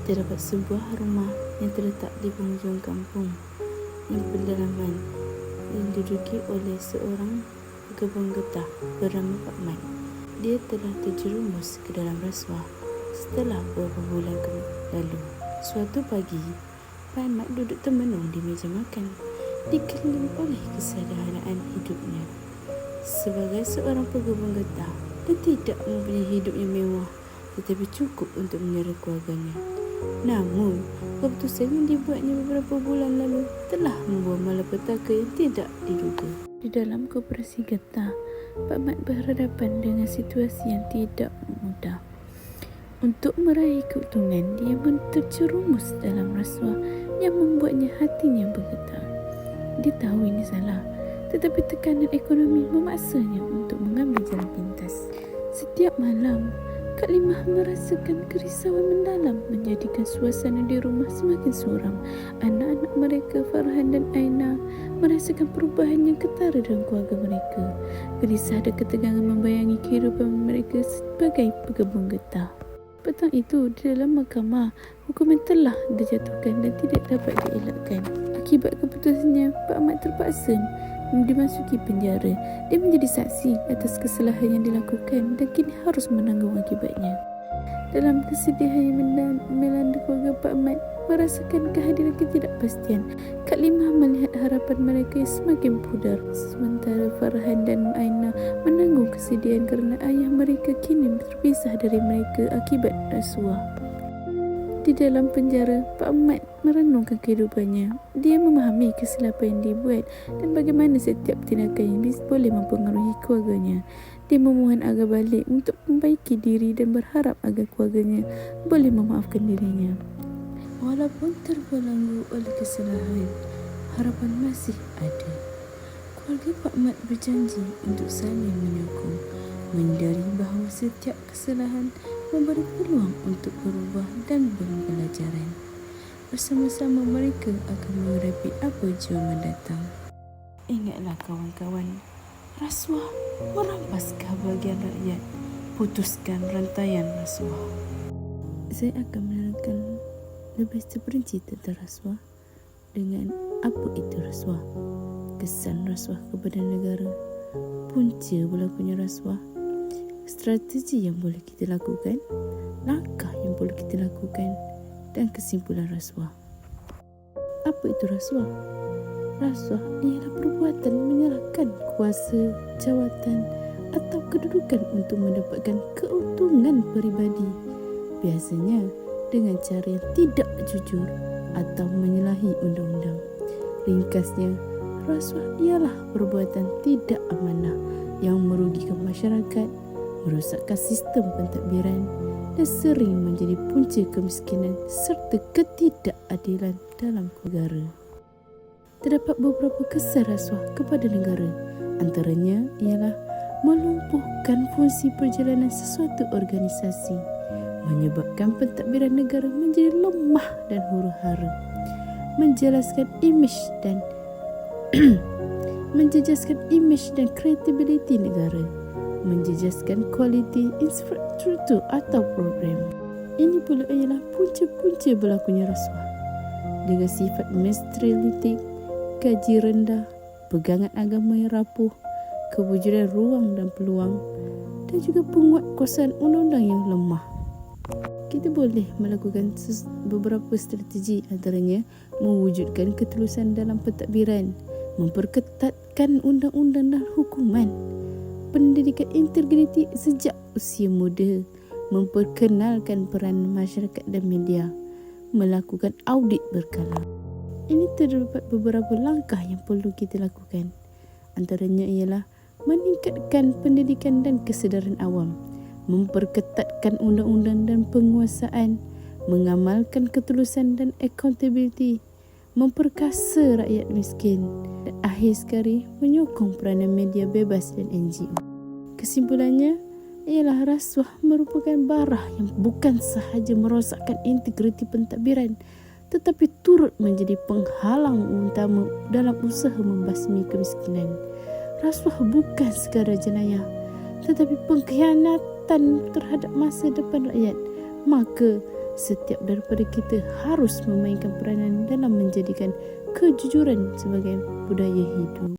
Terdapat sebuah rumah yang terletak di penghujung kampung yang pedalaman yang diduduki oleh seorang pekebun getah bernama Pak Mat. Dia telah terjerumus ke dalam rasuah setelah beberapa bulan lalu. Suatu pagi, Pak Mat duduk termenung di meja makan, dikelilingi oleh kesederhanaan hidupnya. Sebagai seorang pekebun getah, dia tidak mempunyai hidup yang mewah, tetapi cukup untuk menyara keluarganya. Namun, keputusan yang dibuatnya beberapa bulan lalu telah membuat malapetaka yang tidak diduga. Di dalam koperasi getah, Pak Mat berhadapan dengan situasi yang tidak mudah. Untuk meraih keuntungan, dia pun terjerumus dalam rasuah yang membuatnya hatinya bergetar. Dia tahu ini salah, tetapi tekanan ekonomi memaksanya untuk mengambil jalan pintas. Setiap malam, Kak Limah merasakan kerisauan mendalam menjadikan suasana di rumah semakin suram. Anak-anak mereka, Farhan dan Aina, merasakan perubahan yang ketara dalam keluarga mereka. Gelisah dan ketegangan membayangi kehidupan mereka sebagai pekebun getah. Petang itu, di dalam mahkamah, hukuman telah dijatuhkan dan tidak dapat dielakkan. Akibat keputusannya, Pak Mat terpaksa dimasuki penjara. Dia menjadi saksi atas kesalahan yang dilakukan dan kini harus menanggung akibatnya. Dalam kesedihan yang melanda keluarga Pak Mat merasakan kehadiran ketidakpastian, Kak Limah melihat harapan mereka yang semakin pudar. Sementara Farhan dan Aina menanggung kesedihan kerana ayah mereka kini terpisah dari mereka akibat rasuah. Di dalam penjara, Pak Mat merenungkan kehidupannya. Dia memahami kesilapan yang dibuat dan bagaimana setiap tindakan yang boleh mempengaruhi keluarganya. Dia memohon agar balik untuk membaiki diri dan berharap agar keluarganya boleh memaafkan dirinya. Walaupun terbelenggu oleh kesalahan, harapan masih ada. Keluarga Pak Mat berjanji untuk saling menyokong, menyadari bahawa setiap kesalahan memberi peluang untuk berubah dan pembelajaran. Bersama-sama mereka akan menghadapi apa jua mendatang. Ingatlah kawan-kawan, rasuah merampas kebahagiaan rakyat. Putuskan rantaian rasuah. Saya akan menerangkan lebih terperinci tentang rasuah dengan apa itu rasuah, kesan rasuah kepada negara, punca berlakunya rasuah, strategi yang boleh kita lakukan, langkah yang boleh kita lakukan, dan kesimpulan rasuah. Apa itu rasuah? Rasuah ialah perbuatan menyerahkan kuasa, jawatan atau kedudukan untuk mendapatkan keuntungan peribadi, biasanya dengan cara yang tidak jujur atau menyalahi undang-undang. Ringkasnya, rasuah ialah perbuatan tidak amanah yang merugikan masyarakat, merosakkan sistem pentadbiran dan sering menjadi punca kemiskinan serta ketidakadilan dalam negara. Terdapat beberapa kesan rasuah kepada negara. Antaranya ialah melumpuhkan fungsi perjalanan sesuatu organisasi, menyebabkan pentadbiran negara menjadi lemah dan huru-hara, menjejaskan imej dan kredibiliti negara, menjejaskan kualiti infrastruktur atau program. Ini pula ialah punca-punca berlakunya rasuah dengan sifat materialistik, gaji rendah, pegangan agama yang rapuh, kewujudan ruang dan peluang, dan juga penguatkuasaan undang-undang yang lemah. Kita boleh melakukan beberapa strategi, antaranya mewujudkan ketulusan dalam pentadbiran, memperketatkan undang-undang dan hukuman, pendidikan integriti sejak usia muda, memperkenalkan peran masyarakat dan media, melakukan audit berkala. Ini terdapat beberapa langkah yang perlu kita lakukan. Antaranya ialah meningkatkan pendidikan dan kesedaran awam, memperketatkan undang-undang dan penguasaan, mengamalkan ketulusan dan accountability, memperkasa rakyat miskin, dan akhir sekali menyokong peranan media bebas dan NGO. Kesimpulannya ialah rasuah merupakan barah yang bukan sahaja merosakkan integriti pentadbiran, tetapi turut menjadi penghalang utama dalam usaha membasmi kemiskinan. Rasuah bukan sekadar jenayah, tetapi pengkhianatan terhadap masa depan rakyat. Maka setiap daripada kita harus memainkan peranan dalam menjadikan kejujuran sebagai budaya hidup.